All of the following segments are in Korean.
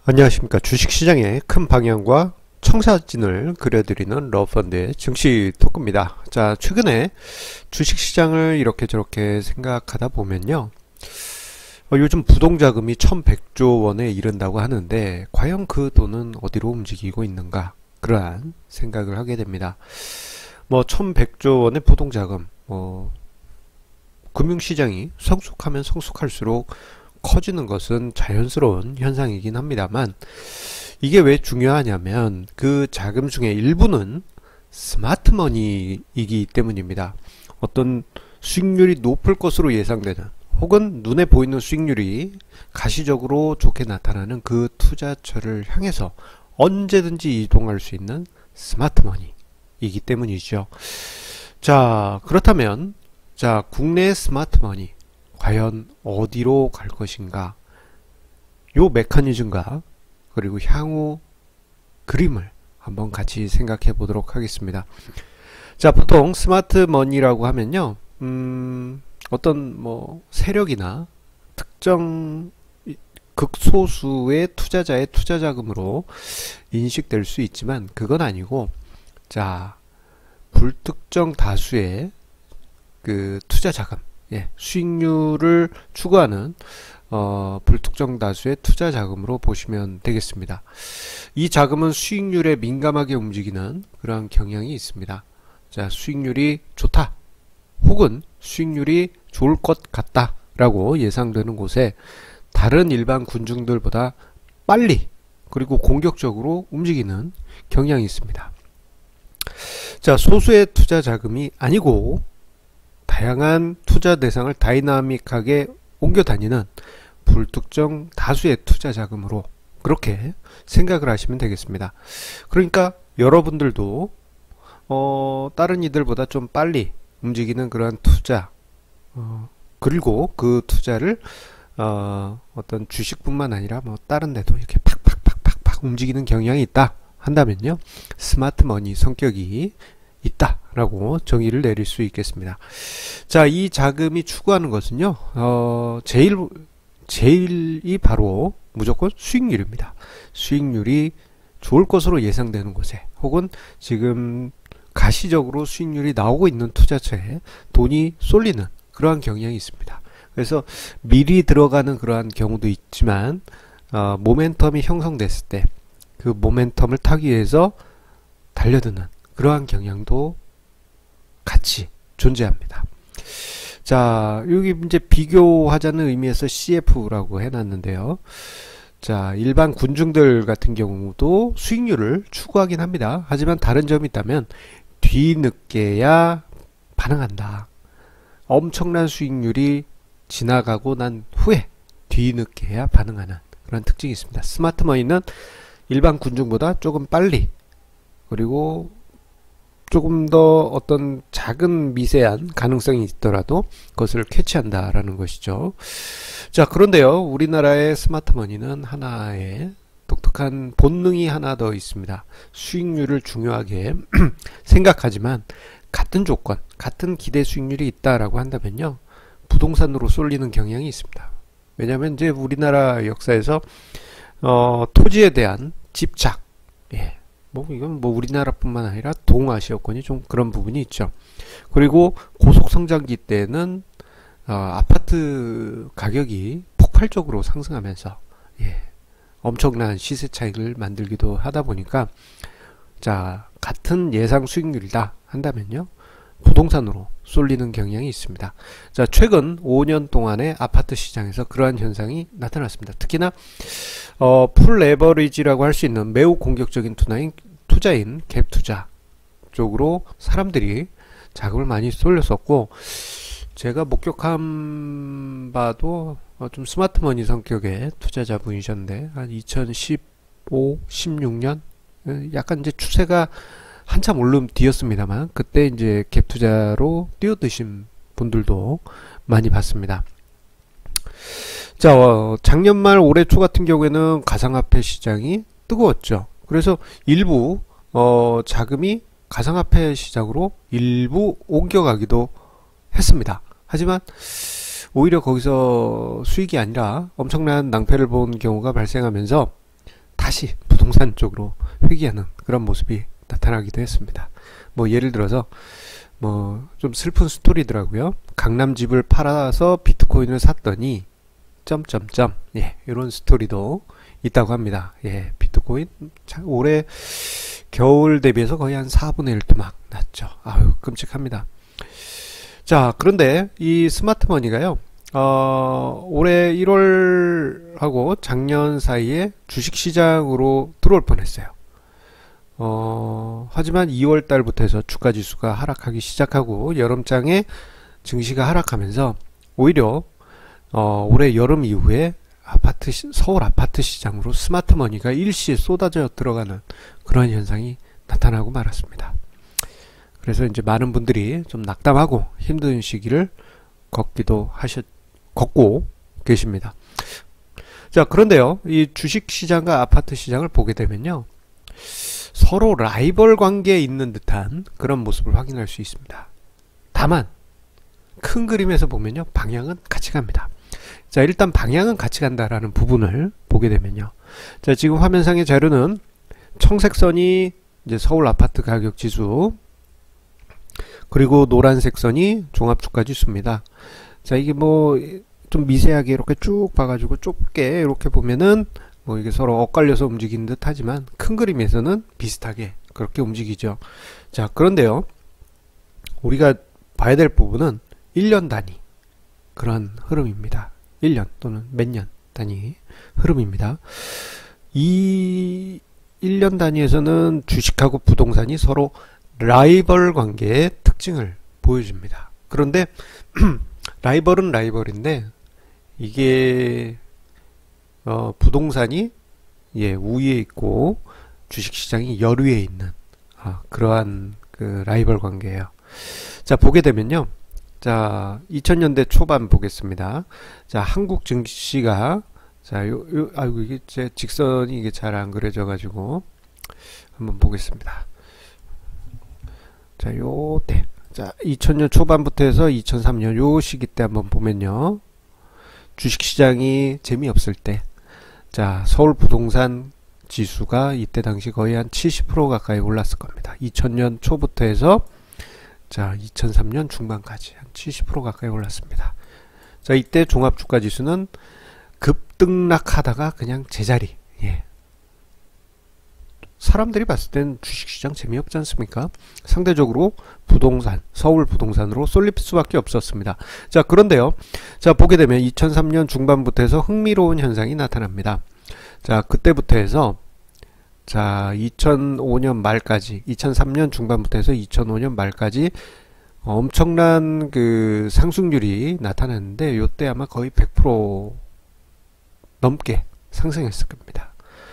안녕하십니까. 주식시장의 큰 방향과 청사진을 그려드리는 러펀드의 증시 토크입니다. 자, 최근에 주식시장을 이렇게 저렇게 생각하다 보면요. 요즘 부동자금이 1100조 원에 이른다고 하는데 과연 그 돈은 어디로 움직이고 있는가? 그러한 생각을 하게 됩니다. 1100조 원의 부동자금, 금융시장이 성숙하면 성숙할수록 커지는 것은 자연스러운 현상이긴 합니다만 이게 왜 중요하냐면 그 자금 중에 일부는 스마트머니이기 때문입니다. 어떤 수익률이 높을 것으로 예상되는 혹은 눈에 보이는 수익률이 가시적으로 좋게 나타나는 그 투자처를 향해서 언제든지 이동할 수 있는 스마트머니이기 때문이죠. 자, 그렇다면 국내 스마트머니 과연 어디로 갈 것인가? 요 메커니즘과 그리고 향후 그림을 한번 같이 생각해 보도록 하겠습니다. 자, 보통 스마트 머니라고 하면요, 어떤 세력이나 특정 극소수의 투자자의 투자 자금으로 인식될 수 있지만 그건 아니고, 자, 불특정 다수의 그 투자 자금, 수익률을 추구하는 불특정 다수의 투자 자금으로 보시면 되겠습니다. 이 자금은 수익률에 민감하게 움직이는 그러한 경향이 있습니다. 자, 수익률이 좋다 혹은 수익률이 좋을 것 같다 라고 예상되는 곳에 다른 일반 군중들보다 빨리 그리고 공격적으로 움직이는 경향이 있습니다. 자, 소수의 투자 자금이 아니고 다양한 투자 대상을 다이나믹하게 옮겨 다니는 불특정 다수의 투자 자금으로 그렇게 생각을 하시면 되겠습니다. 그러니까 여러분들도 다른 이들보다 좀 빨리 움직이는 그러한 투자, 그리고 그 투자를 어떤 주식뿐만 아니라 다른 데도 이렇게 팍팍팍팍팍 움직이는 경향이 있다 한다면요, 스마트 머니 성격이 있다라고 정의를 내릴 수 있겠습니다. 자, 이 자금이 추구하는 것은요, 제일이 바로 무조건 수익률입니다. 수익률이 좋을 것으로 예상되는 곳에 혹은 지금 가시적으로 수익률이 나오고 있는 투자처에 돈이 쏠리는 그러한 경향이 있습니다. 그래서 미리 들어가는 그러한 경우도 있지만 모멘텀이 형성됐을 때 그 모멘텀을 타기 위해서 달려드는 그러한 경향도 같이 존재합니다. 자, 여기 이제 비교하자는 의미에서 CF라고 해놨는데요. 자, 일반 군중들 같은 경우도 수익률을 추구하긴 합니다. 하지만 다른 점이 있다면 뒤늦게야 반응한다. 엄청난 수익률이 지나가고 난 후에 뒤늦게야 반응하는 그런 특징이 있습니다. 스마트머니는 일반 군중보다 조금 빨리 그리고 조금 더 어떤 작은 미세한 가능성이 있더라도 그것을 캐치한다라는 것이죠. 자, 그런데요, 우리나라의 스마트머니는 하나의 독특한 본능이 하나 더 있습니다. 수익률을 중요하게 생각하지만 같은 조건, 같은 기대 수익률이 있다라고 한다면요, 부동산으로 쏠리는 경향이 있습니다. 왜냐하면 이제 우리나라 역사에서 토지에 대한 집착, 이건 우리나라뿐만 아니라 동아시아권이 좀 그런 부분이 있죠. 그리고 고속성장기 때는 아파트 가격이 폭발적으로 상승하면서 엄청난 시세 차익을 만들기도 하다 보니까, 자, 같은 예상 수익률이다 한다면요, 부동산으로 쏠리는 경향이 있습니다. 자, 최근 5년 동안의 아파트 시장에서 그러한 현상이 나타났습니다. 특히나 풀 레버리지라고 할 수 있는 매우 공격적인 투자인 갭 투자 쪽으로 사람들이 자금을 많이 쏠렸었고, 제가 목격한 바도 좀 스마트머니 성격의 투자자분이셨는데 한 2015, 16년 약간 이제 추세가 한참 오름 뒤였습니다만 그때 이제 갭 투자로 뛰어드신 분들도 많이 봤습니다. 자, 작년 말 올해 초 같은 경우에는 가상화폐 시장이 뜨거웠죠. 그래서 일부 자금이 가상화폐 시장으로 일부 옮겨가기도 했습니다. 하지만 오히려 거기서 수익이 아니라 엄청난 낭패를 본 경우가 발생하면서 다시 부동산 쪽으로 회귀하는 그런 모습이 나타나기도 했습니다. 뭐 예를 들어서 뭐 좀 슬픈 스토리더라고요. 강남 집을 팔아서 비트코인을 샀더니 점점점, 예, 이런 스토리도 있다고 합니다. 예, 비트코인 올해 겨울 대비해서 거의 한 4분의 1 토막 났죠. 아유, 끔찍합니다. 자, 그런데 이 스마트머니가요, 올해 1월하고 작년 사이에 주식시장으로 들어올 뻔했어요. 하지만 2월 달부터 해서 주가지수가 하락하기 시작하고 여름장에 증시가 하락하면서 오히려 올해 여름 이후에 서울 아파트 시장으로 스마트머니가 일시에 쏟아져 들어가는 그런 현상이 나타나고 말았습니다. 그래서 이제 많은 분들이 좀 낙담하고 힘든 시기를 걷고 계십니다. 자, 그런데요, 이 주식시장과 아파트 시장을 보게 되면요, 서로 라이벌 관계에 있는 듯한 그런 모습을 확인할 수 있습니다. 다만 큰 그림에서 보면요, 방향은 같이 갑니다. 자, 일단 방향은 같이 간다라는 부분을 보게 되면요, 자, 지금 화면상의 자료는 청색 선이 이제 서울 아파트 가격 지수, 그리고 노란색 선이 종합주가 지수입니다. 자, 이게 뭐 좀 미세하게 이렇게 쭉 봐가지고 좁게 이렇게 보면은 뭐 이게 서로 엇갈려서 움직이는 듯 하지만 큰 그림에서는 비슷하게 그렇게 움직이죠. 자, 그런데요, 우리가 봐야 될 부분은 1년 단위 그런 흐름입니다. 1년 또는 몇 년 단위 흐름입니다. 이 1년 단위에서는 주식하고 부동산이 서로 라이벌 관계의 특징을 보여줍니다. 그런데 라이벌은 라이벌인데 이게 부동산이, 예, 우위에 있고 주식시장이 열위에 있는 그러한 그 라이벌 관계예요. 자, 보게 되면요, 자, 2000년대 초반 보겠습니다. 자, 한국 증시가, 자, 아이고, 이게 제 직선이 이게 잘 안 그려져 가지고 한번 보겠습니다. 자, 요때, 자, 2000년 초반부터 해서 2003년 요 시기 때 한번 보면요, 주식시장이 재미없을 때, 자, 서울 부동산 지수가 이때 당시 거의 한 70% 가까이 올랐을 겁니다. 2000년 초부터 해서 자, 2003년 중반까지 한 70% 가까이 올랐습니다. 자, 이때 종합주가 지수는 급등락하다가 그냥 제자리. 예. 사람들이 봤을 땐 주식시장 재미없지 않습니까? 상대적으로 부동산, 서울 부동산으로 쏠릴 수밖에 없었습니다. 자, 그런데요, 자, 보게 되면 2003년 중반부터 해서 흥미로운 현상이 나타납니다. 자, 그때부터 해서 자, 2005년 말까지, 2003년 중반부터 해서 2005년 말까지 엄청난 그 상승률이 나타났는데 요때 아마 거의 100% 넘게 상승했을 겁니다.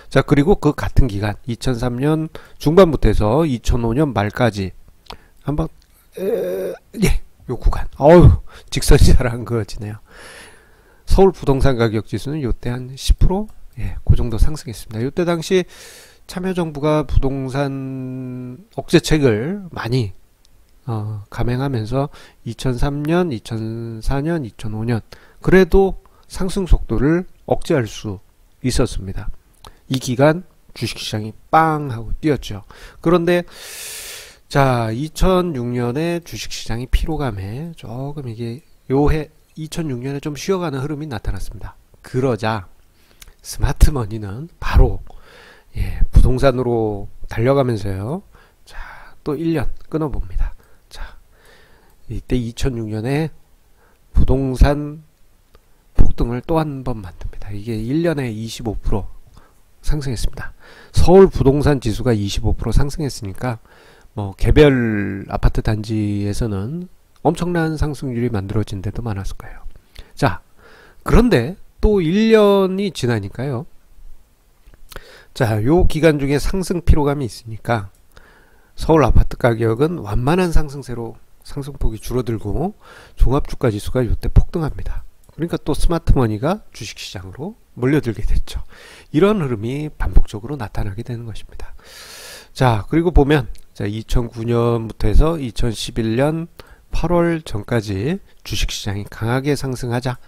자, 그리고 그 같은 기간 2003년 중반부터 해서 2005년 말까지 한번 예, 요 구간, 어우, 직선이 잘 안 그어지네요. 서울 부동산 가격 지수는 요때 한 10%, 예, 그 정도 상승했습니다. 요때 당시 참여정부가 부동산 억제책을 많이 감행하면서 2003년, 2004년, 2005년 그래도 상승 속도를 억제할 수 있었습니다. 이 기간 주식시장이 빵 하고 뛰었죠. 그런데 자, 2006년에 주식시장이 피로감에 조금 이게 요해 2006년에 좀 쉬어가는 흐름이 나타났습니다. 그러자 스마트머니는 바로, 예, 부동산으로 달려가면서요, 자, 또 1년 끊어봅니다. 자, 이때 2006년에 부동산 폭등을 또 한 번 만듭니다. 이게 1년에 25% 상승했습니다. 서울 부동산 지수가 25% 상승했으니까 뭐 개별 아파트 단지에서는 엄청난 상승률이 만들어진 데도 많았을 거예요. 자, 그런데 또 1년이 지나니까요, 자, 요 기간 중에 상승 피로감이 있으니까 서울 아파트 가격은 완만한 상승세로 상승폭이 줄어들고 종합주가 지수가 요때 폭등합니다. 그러니까 또 스마트머니가 주식시장으로 몰려들게 됐죠. 이런 흐름이 반복적으로 나타나게 되는 것입니다. 자, 그리고 보면 자, 2009년부터 해서 2011년 8월 전까지 주식시장이 강하게 상승하자,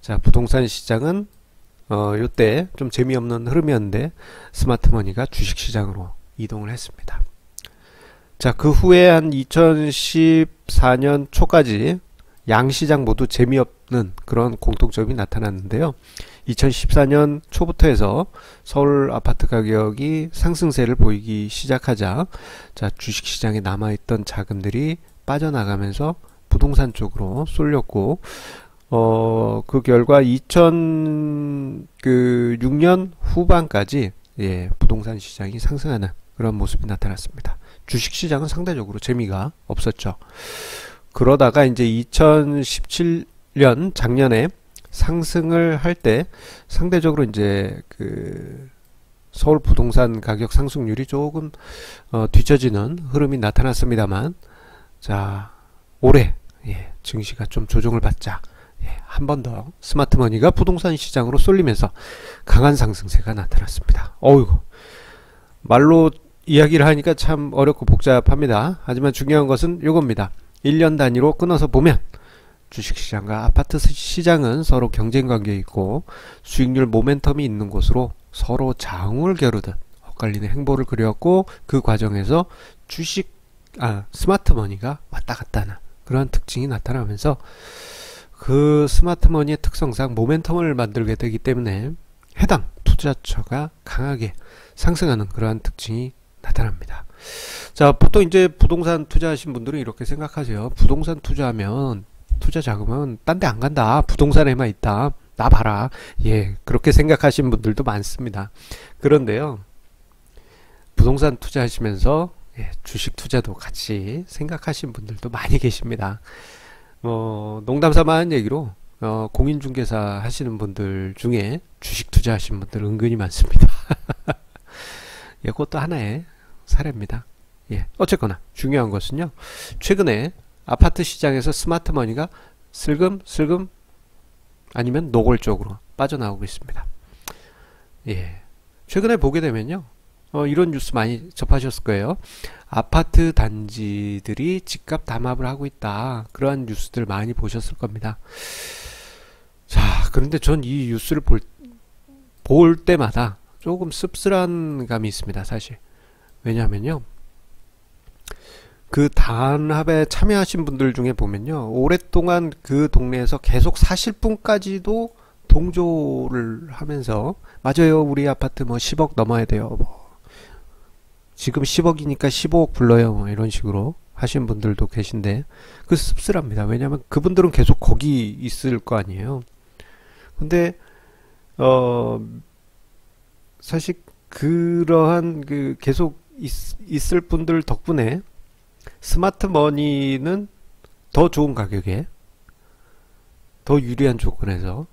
자, 부동산 시장은 요때 좀 재미없는 흐름이었는데 스마트머니가 주식시장으로 이동을 했습니다. 자, 그 후에 한 2014년 초까지 양시장 모두 재미없는 그런 공통점이 나타났는데요. 2014년 초부터 해서 서울 아파트 가격이 상승세를 보이기 시작하자, 자, 주식시장에 남아있던 자금들이 빠져나가면서 부동산 쪽으로 쏠렸고, 그 결과 2006년 후반까지, 예, 부동산 시장이 상승하는 그런 모습이 나타났습니다. 주식시장은 상대적으로 재미가 없었죠. 그러다가 이제 2017년 작년에 상승을 할 때 상대적으로 이제 그 서울 부동산 가격 상승률이 조금 뒤처지는 흐름이 나타났습니다만, 자, 올해, 예, 증시가 좀 조정을 받자, 예, 한 번 더 스마트머니가 부동산 시장으로 쏠리면서 강한 상승세가 나타났습니다. 어이구, 말로 이야기를 하니까 참 어렵고 복잡합니다. 하지만 중요한 것은 이겁니다. 1년 단위로 끊어서 보면 주식시장과 아파트 시장은 서로 경쟁관계에 있고 수익률 모멘텀이 있는 곳으로 서로 장을 겨루듯 엇갈리는 행보를 그려왔고, 그 과정에서 스마트머니가 왔다 갔다 하는 그런 특징이 나타나면서 그 스마트머니의 특성상 모멘텀을 만들게 되기 때문에 해당 투자처가 강하게 상승하는 그러한 특징이 나타납니다. 자, 보통 이제 부동산 투자하신 분들은 이렇게 생각하세요. 부동산 투자하면 투자 자금은 딴 데 안 간다, 부동산에만 있다, 나 봐라. 예, 그렇게 생각하신 분들도 많습니다. 그런데요, 부동산 투자하시면서, 예, 주식 투자도 같이 생각하신 분들도 많이 계십니다. 농담삼아 한 얘기로 공인중개사 하시는 분들 중에 주식 투자하신 분들 은근히 많습니다. 예, 그것도 하나의 사례입니다. 예, 어쨌거나 중요한 것은요, 최근에 아파트 시장에서 스마트머니가 슬금슬금 아니면 노골적으로 빠져나오고 있습니다. 예, 최근에 보게 되면요, 이런 뉴스 많이 접하셨을 거예요. 아파트 단지들이 집값 담합을 하고 있다, 그러한 뉴스들 많이 보셨을 겁니다. 자, 그런데 전 이 뉴스를 볼 때마다 조금 씁쓸한 감이 있습니다, 사실. 왜냐하면요, 그 단합에 참여하신 분들 중에 보면요, 오랫동안 그 동네에서 계속 사실 분까지도 동조를 하면서, 맞아요, 우리 아파트 뭐 10억 넘어야 돼요, 뭐 지금 10억이니까 15억 불러요, 뭐 이런 식으로 하신 분들도 계신데, 그 씁쓸합니다. 왜냐하면 그분들은 계속 거기 있을 거 아니에요. 근데 사실 그러한 그 계속 있을 분들 덕분에 스마트머니는 더 좋은 가격에 더 유리한 조건에서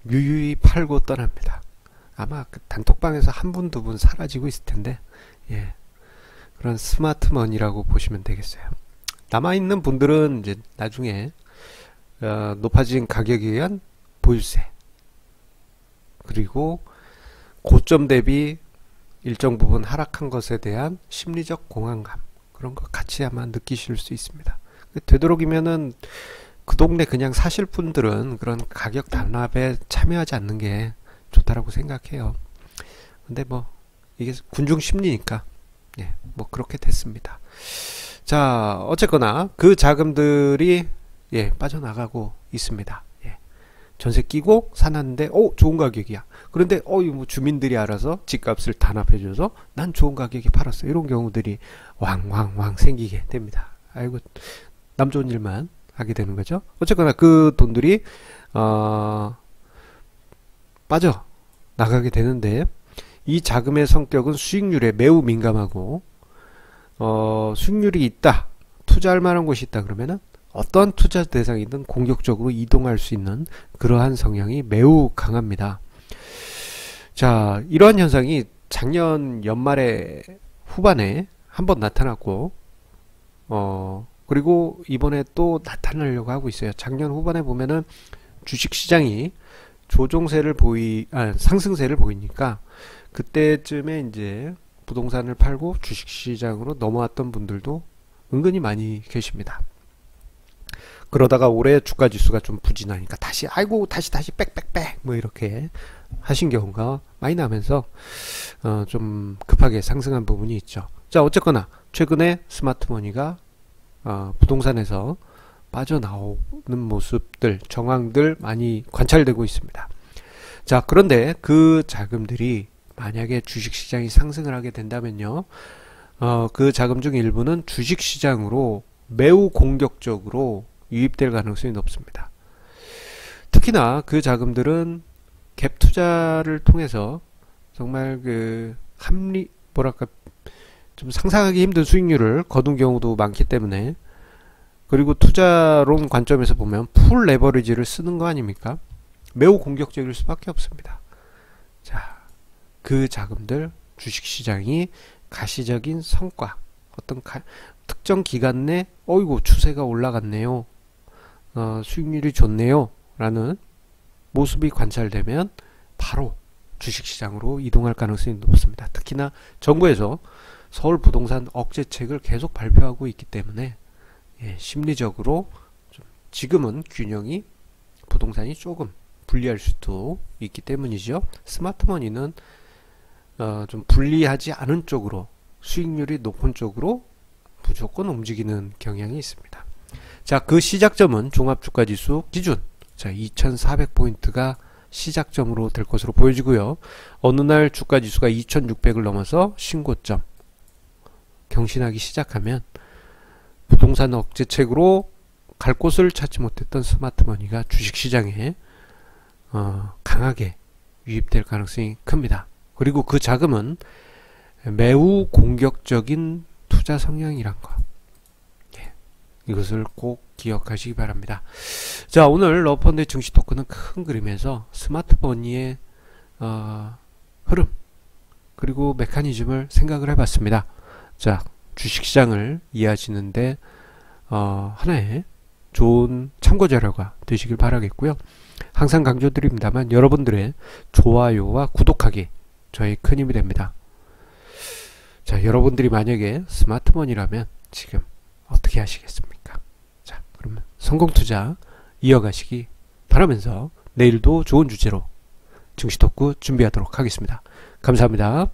유유히 팔고 떠납니다. 아마 그 단톡방에서 한 분, 두 분 사라지고 있을 텐데, 예, 그런 스마트머니라고 보시면 되겠어요. 남아있는 분들은 이제 나중에 높아진 가격에 의한 보유세, 그리고 고점 대비 일정 부분 하락한 것에 대한 심리적 공황감, 그런 것 같이 아마 느끼실 수 있습니다. 되도록이면은 그 동네 그냥 사실 분들은 그런 가격 단합에 참여하지 않는 게 좋다라고 생각해요. 근데 뭐 이게 군중 심리니까, 예, 뭐 그렇게 됐습니다. 자, 어쨌거나 그 자금들이, 예, 빠져나가고 있습니다. 예, 전세 끼고 사놨는데 좋은 가격이야. 그런데 뭐 주민들이 알아서 집값을 단합해줘서 난 좋은 가격에 팔았어. 이런 경우들이 왕왕왕 생기게 됩니다. 아이고, 남 좋은 일만 하게 되는 거죠. 어쨌거나 그 돈들이 빠져 나가게 되는데, 이 자금의 성격은 수익률에 매우 민감하고, 수익률이 있다, 투자할 만한 곳이 있다 그러면은 어떤 투자 대상이든 공격적으로 이동할 수 있는 그러한 성향이 매우 강합니다. 자, 이러한 현상이 작년 연말에 후반에 한번 나타났고, 그리고 이번에 또 나타나려고 하고 있어요. 작년 후반에 보면은 주식시장이 상승세를 보이니까 그때쯤에 이제 부동산을 팔고 주식시장으로 넘어왔던 분들도 은근히 많이 계십니다. 그러다가 올해 주가지수가 좀 부진하니까 다시 아이고 다시 빽빽빽 뭐 이렇게 하신 경우가 많이 나면서 좀 급하게 상승한 부분이 있죠. 자, 어쨌거나 최근에 스마트머니가 부동산에서 빠져나오는 모습들, 정황들 많이 관찰되고 있습니다. 자, 그런데 그 자금들이 만약에 주식시장이 상승을 하게 된다면요, 그 자금 중 일부는 주식시장으로 매우 공격적으로 유입될 가능성이 높습니다. 특히나 그 자금들은 갭 투자를 통해서 정말 그 뭐랄까 좀 상상하기 힘든 수익률을 거둔 경우도 많기 때문에, 그리고 투자론 관점에서 보면 풀 레버리지를 쓰는 거 아닙니까? 매우 공격적일 수밖에 없습니다. 자, 그 자금들, 주식시장이 가시적인 성과, 어떤 특정 기간 내 어이구 추세가 올라갔네요, 수익률이 좋네요 라는 모습이 관찰되면 바로 주식시장으로 이동할 가능성이 높습니다. 특히나 정부에서 서울 부동산 억제책을 계속 발표하고 있기 때문에 심리적으로 좀 지금은 균형이 부동산이 조금 불리할 수도 있기 때문이죠. 스마트머니는 좀 불리하지 않은 쪽으로, 수익률이 높은 쪽으로 무조건 움직이는 경향이 있습니다. 자, 그 시작점은 종합주가지수 기준, 자, 2400포인트가 시작점으로 될 것으로 보여지고요. 어느 날 주가지수가 2600을 넘어서 신고점 경신하기 시작하면 부동산 억제책으로 갈 곳을 찾지 못했던 스마트머니가 주식시장에 강하게 유입될 가능성이 큽니다. 그리고 그 자금은 매우 공격적인 투자 성향이란 거, 이것을 꼭 기억하시기 바랍니다. 자, 오늘 러펀드의 증시 토크는 큰 그림에서 스마트머니의 흐름 그리고 메커니즘을 생각을 해봤습니다. 자, 주식시장을 이해하시는데 하나의 좋은 참고자료가 되시길 바라겠고요. 항상 강조드립니다만 여러분들의 좋아요와 구독하기 저의 큰 힘이 됩니다. 자, 여러분들이 만약에 스마트머니라면 지금 어떻게 하시겠습니까? 자, 그러면 성공투자 이어가시기 바라면서 내일도 좋은 주제로 증시 토크 준비하도록 하겠습니다. 감사합니다.